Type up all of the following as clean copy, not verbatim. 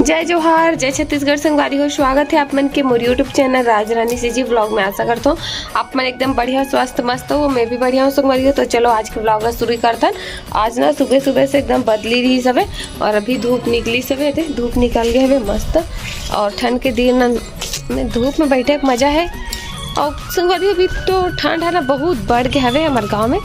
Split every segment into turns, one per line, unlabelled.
जय जोहार, जय छत्तीसगढ़ संगवारी हो। स्वागत है आप मन के मोर यूट्यूब चैनल राजरानी सीजी व्लॉग में। आशा करता हूँ आप मन एकदम बढ़िया स्वस्थ मस्त हो। मैं भी बढ़िया हूँ संगवारी हो। तो चलो आज के व्लॉग शुरू करते हैं। आज ना सुबह सुबह से एकदम बदली रही सब और अभी धूप निकली सब है, धूप निकल गए है मस्त। और ठंड के दिन में धूप में बैठे मजा है। और संगवारी अभी तो ठंड है ना बहुत बढ़ गया है हमारे गाँव में।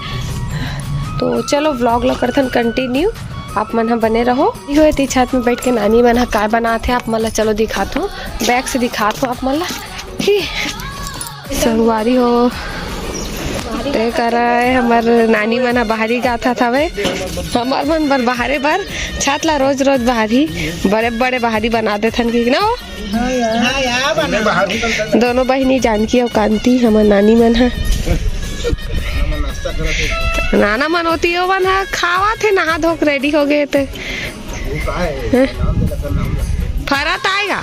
तो चलो व्लॉग ला करथन कंटिन्यू, आप मन बने रहो। ये छत में बैठ के नानी मन का बनाते आप मन चलो दिखाता हूँ, बैग से दिखाता हूँ आप मन संगवारी हो। ते कर हमार नानी मन बाहरी गाथा था वे हमार मन बर बाहरे बर छत ला रोज रोज बाहरी बड़े बड़े बाहरी बना देथन की ना हो। दोनों बहनी जानकी और कांति हमार नानी मन है नाना मन होती हो मन खावा थे नहा धोक रेडी हो गए थे। फरा तो आएगा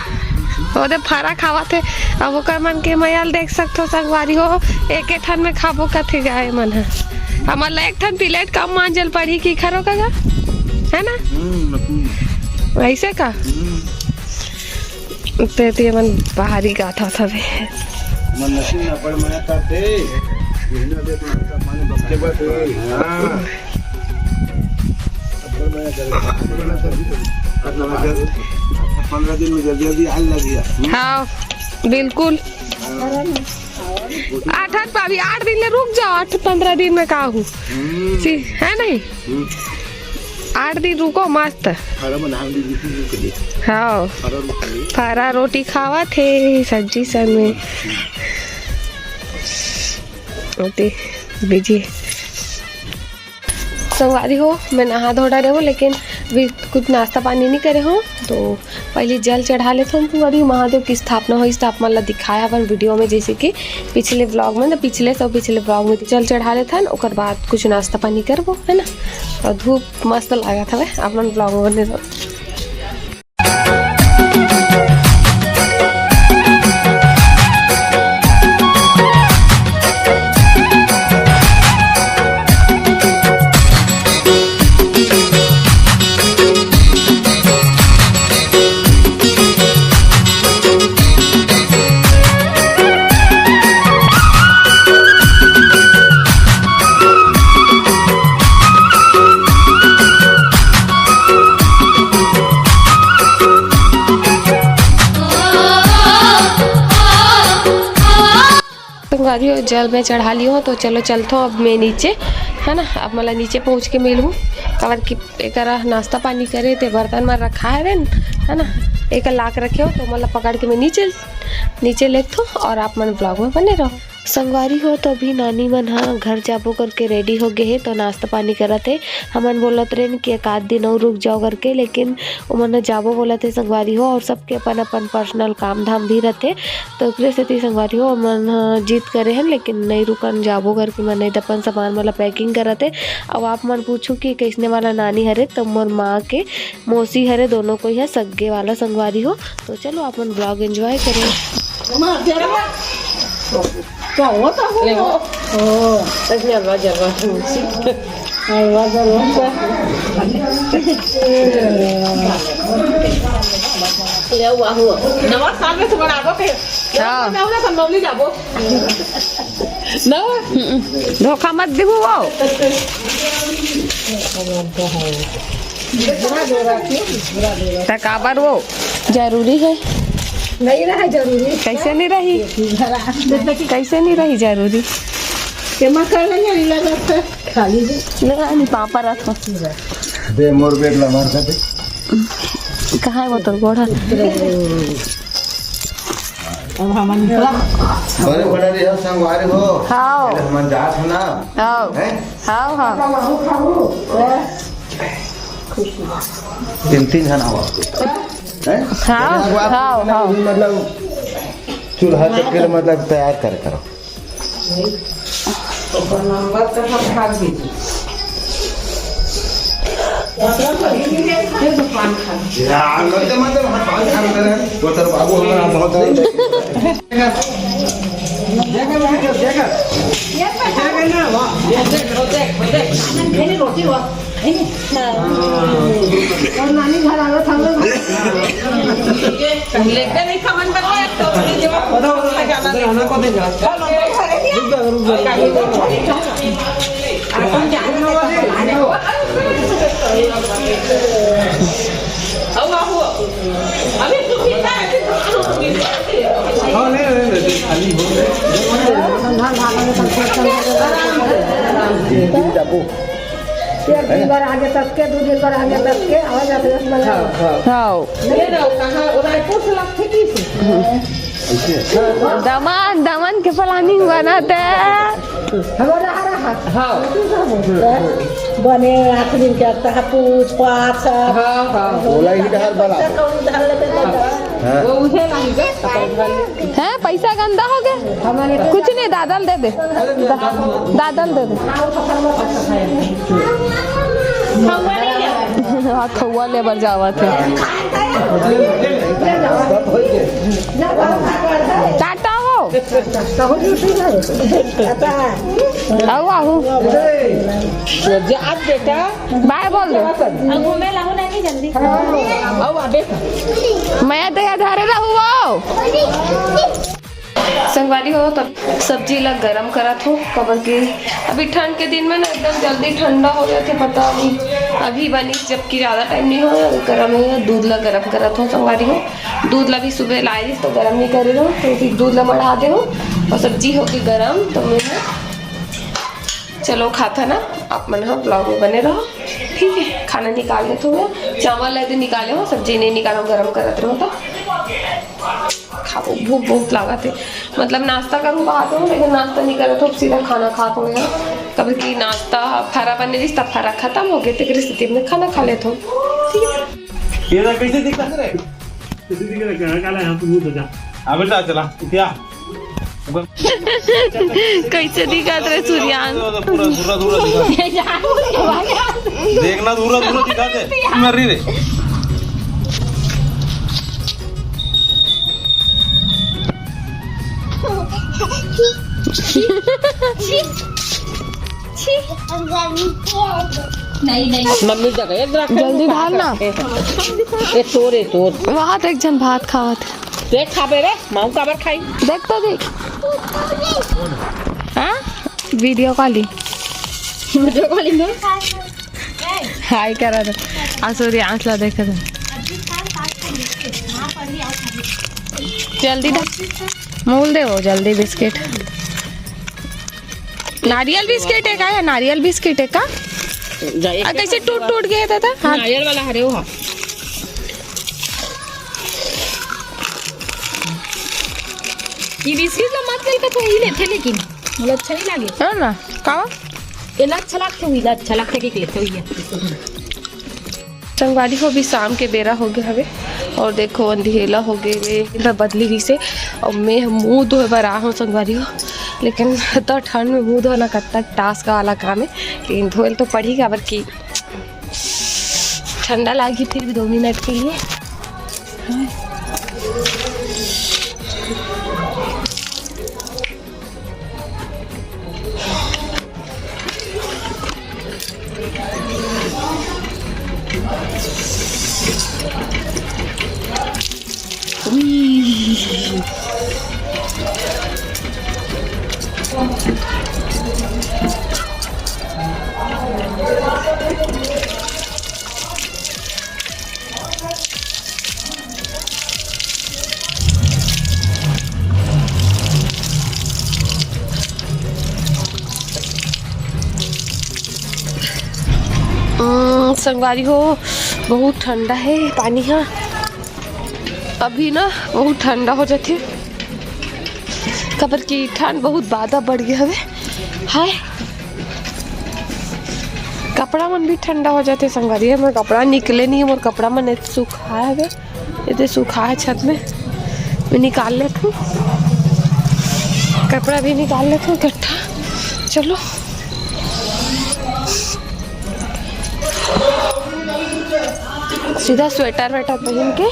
ओदे फरा खावा थे। अब ओकर मन के मैल देख सकते हो संगवारी हो, एक ठन में खाबो कथे गाय मन है। हमार ला एक ठन प्लेट कम मांजल पड़ी की खरो का है ना वैसे का ते मन बाहरी गाथा था वे मन नसीब ना पड़ मैं ताते हाँ बिल्कुल 8 दिन ले रुक जाओ। 8-15 दिन में का हूँ है नहीं 8 दिन रुको मस्त। हाँ फरा रोटी खावा थे सब्जी संग में बिजी संगवारी हो। मैं नहा धोड़ा रहे हो लेकिन भी कुछ नाश्ता पानी नहीं करे हो। तो पहले जल चढ़ा लेते हैं संगवारी। महादेव की स्थापना हुई स्थापना ला दिखाया अपन वीडियो में, जैसे कि पिछले व्लॉग में ना पिछले व्लॉग में जल चढ़ा लेते हैं। और बाद कुछ नाश्ता पानी करबो है ना। और धूप मस्त लगा था वह अपन व्लॉग में बने तो। जल में चढ़ा ली हूँ। तो चलो चलता हूँ अब मैं नीचे है ना। अब मतलब नीचे पहुँच के मिलूँ कवर की एक नाश्ता पानी करे थे बर्तन में रखा है ना। एक लाख रखे हो तो मतलब पकड़ के मैं नीचे लेता हूँ और आप मन ब्लॉग में बने रहो संगवारी हो। तो अभी नानी मन हाँ घर जाबो करके रेडी हो गए है। तो नाश्ता पानी करत है। हमन बोलत रहे कि एक आध दिन और रुक जाओ करके, लेकिन उमन जाबो बोलत है संगवारी हो। और सबके अपन अपन पर्सनल काम धाम भी रहते। तो से संगवारी हो मन जीत करे हैं लेकिन नहीं रुकन जाबो करके मन नहीं अपन सामान वाला पैकिंग करत है। अब आप मन पूछू कि कैसने वाला नानी हरे तो मोर माँ के मौसी हरे दोनों को है सग्गे वाला संगवारी हो। तो चलो अपन ब्लॉग एंजॉय करें। क्या होता है हलवा नवा साल में तुम्हारा जाबो ना धोखा मत देबो तकाबर वो जरूरी है नहीं रहा जरूरी। कैसे नहीं रही कैसे नहीं रही जरूरी खाली नहीं पापा रखो दे मोर बेट ला मार दे कहाँ है वो तो गोड़ा अब हमन बड़े बड़े रे संगवारी हो। हां मन जात हो ना। हां हां 3 जन आओ हाँ मतलब चूल्हा चक्के मतलब तैयार करो रोटी
लेके नहीं खमन बनवा तो जाना को दे अभी सुविधा
दिन भर आगे तक के 2 दिन भर आगे तक के आ जाते हैं।
हाँ दमन के प्लानिंग बनाते
हमारा हाँ बने आखिरी के तक पूछ पाछ
बोला ही डहर बना
वो उसे नहीं
हैं पैसा गंदा हो गया कुछ नहीं दादल दे दे दादल दे दे हाँ खौआ लेबर जावा थे टाटा हो आओ आओ
आज बेटा
बाय बोल दे
घूमे लाओ नहीं जल्दी
आओ बेटा
मैं तो धारे रहूँ संगवारी हो तब सब्जी लग गरम करत हो कबर के अभी ठंड के दिन में ना एकदम जल्दी ठंडा हो जाते पता नहीं अभी बनी जबकि ज़्यादा टाइम नहीं हो गरम है दूध ला गरम करत हो संगवारी हो दूध ला भी सुबह लाई रही तो गरम नहीं करे रहो तो फिर दूध ला बढ़ा दे हो और सब्जी हो गई गरम तो मैं चलो खाता ना आप मन हाँ ब्लॉग में बने रहो ठीक है खाना निकाल लेते हो चावल लेते निकाले हो सब्जी नहीं निकालो गरम करत रहो तो खाओ भूख बहुत लागत है मतलब नाश्ता करूँ बात हूँ लेकिन नाश्ता नहीं करे तो सीधा खाना खा तो कभी की नाश्ता फरा बने रही तब फरा खत्म हो गए तो स्थिति में खाना खा लेते हो ठीक है
कैसे दिखता है
कैसे दिख रहा है काला यहाँ पे भूत हो जा
अब बेटा चला क्या
कैसे दिखा रहे सूर्यान
पूरा दूरा दिखा देखना दूरा दिखाते मर रही रे
नहीं
मम्मी जगह
जल्दी डालना
ए तोर
वहाँ तो एक जन भात खावा थे
देख खाबे रे माऊ काबर खाई
देख तो देख हाँ वीडियो कॉलिंग हाय करा था आसुरी आंसला देखा था जल्दी मूल दे वो जल्दी बिस्किट नारियल बिस्किट है का है नारियल बिस्किट है का कैसे टूट गया था हाँ
नारियल वाला हरे हो ये बिस्किट ला मत कल का तो ही लेते लेकिन मुझे अच्छा नहीं लगे
है ना का
ये अच्छा लगता हुई अच्छा लगता कि लेते हुई
संगवारी को भी शाम के बेरा हो गया हवे और देखो अंधेला हो गए मैं बदली रही से और मैं मुँह धोए बर आ हूँ संगवारी हो लेकिन तो ठंड में मुँह धोना कब तक टास्क वाला काम है लेकिन धोल तो पड़ी खबर की ठंडा लगी फिर भी 2 मिनट के लिए संगवारी हो बहुत ठंडा है पानी यहाँ अभी ना बहुत ठंडा हो जाती है खबर की ठंड बहुत ज़्यादा बढ़ गया है हाय कपड़ा मन भी ठंडा हो जाते संगवारी है मैं कपड़ा निकले नहीं है और कपड़ा मन सूखा है इतने सूखा है छत में मैं निकाल लेती हूँ कपड़ा भी निकाल लेती हूँ इकट्ठा चलो सीधा स्वेटर वेटर पहन के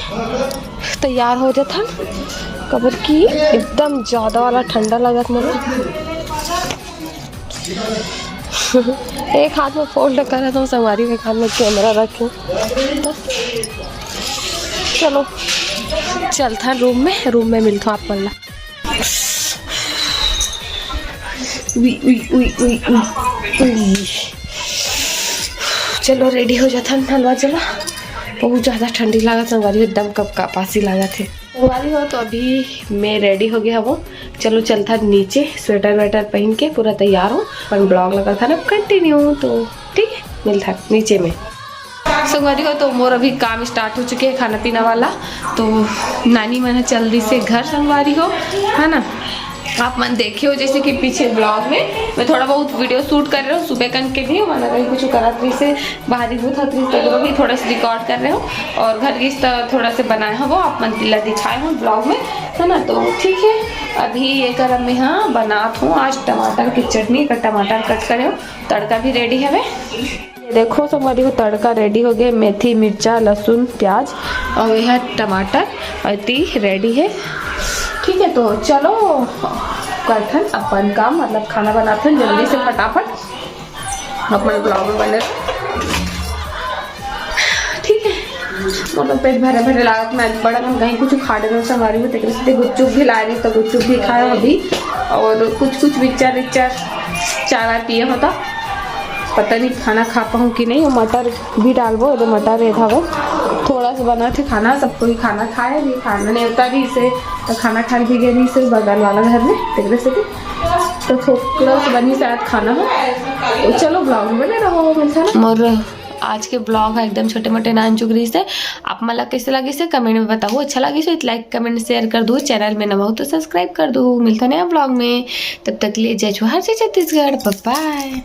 तैयार हो जाता कबर की एकदम ज़्यादा वाला ठंडा लगा मुझे एक हाथ में फोल्ड करा था संगवारी एक हाथ में कैमरा रखूँ चलो चल था रूम में मिलता आप मला। चलो रेडी हो जाता हलवा चला। बहुत ज़्यादा ठंडी लागत संगवारी, एकदम कब कापासी लागत है संगवारी हो। तो अभी मैं रेडी हो गया वो, चलो चलता नीचे स्वेटर वेटर पहन के पूरा तैयार हूँ। पर ब्लॉग लगा था ना कंटिन्यू, तो ठीक है मिलता नीचे में संगवारी हो। तो मोर अभी काम स्टार्ट हो चुके हैं खाना पीना वाला। तो नानी मन चल रही से घर संगवारी हो, है ना। आप मन देखे हो जैसे कि पीछे ब्लॉग में मैं थोड़ा बहुत वीडियो शूट कर रहा हूँ सुबह कन के भी, मैंने कहीं कुछ करात्री से बाहरी भूत हतरी तो भी थोड़ा सा रिकॉर्ड कर रहे हो, और घर की थोड़ा से बनाया हो वो आप मन तिल्ला दिखाए हो ब्लॉग में, है ना। तो ठीक है अभी ये करम में हाँ बनात हूँ आज टमाटर की चटनी का। टमाटर कट करे हो, तड़का भी रेडी है। ये देखो संगवारी को तड़का रेडी हो गया, मेथी मिर्चा लहसुन प्याज और यह टमाटर अति रेडी है। ठीक है तो चलो करथन अपन काम, मतलब खाना बनाथन जल्दी से फटाफट अपन ब्लॉग में बने। ठीक है मतलब पेट भरे भरे लागत में बड़ा हम कहीं कुछ खा रहे संगवारी में, तक गुपचुप भी ला रही तो गुपचुप भी खाए अभी, और कुछ विचार चाय पिए होता, पता नहीं खाना खा पाऊँ कि नहीं। मटर भी डालबो, तो मटर है था वो थोड़ा सा बना थे खाना, सबको ही खाना खाए भी, खाना नहीं होता भी इसे तो खाना खाने भी गए नहीं सिर्फ बगल वाला घर में तेरे से भी, तो थोड़ा सा बनी शायद खाना हो। तो चलो ब्लॉग में बने रहो मिलता ना। मोर आज के ब्लॉग है एकदम छोटे मोटे नान चुगरी से। आप मला कैसे लगे से कमेंट में बताओ, अच्छा लगे तो लाइक कमेंट शेयर कर दो, चैनल में नवा हो तो सब्सक्राइब कर दो। मिलता नया ब्लॉग में, तब तक लिए जय जोहार जय छत्तीसगढ़, बाय बाय।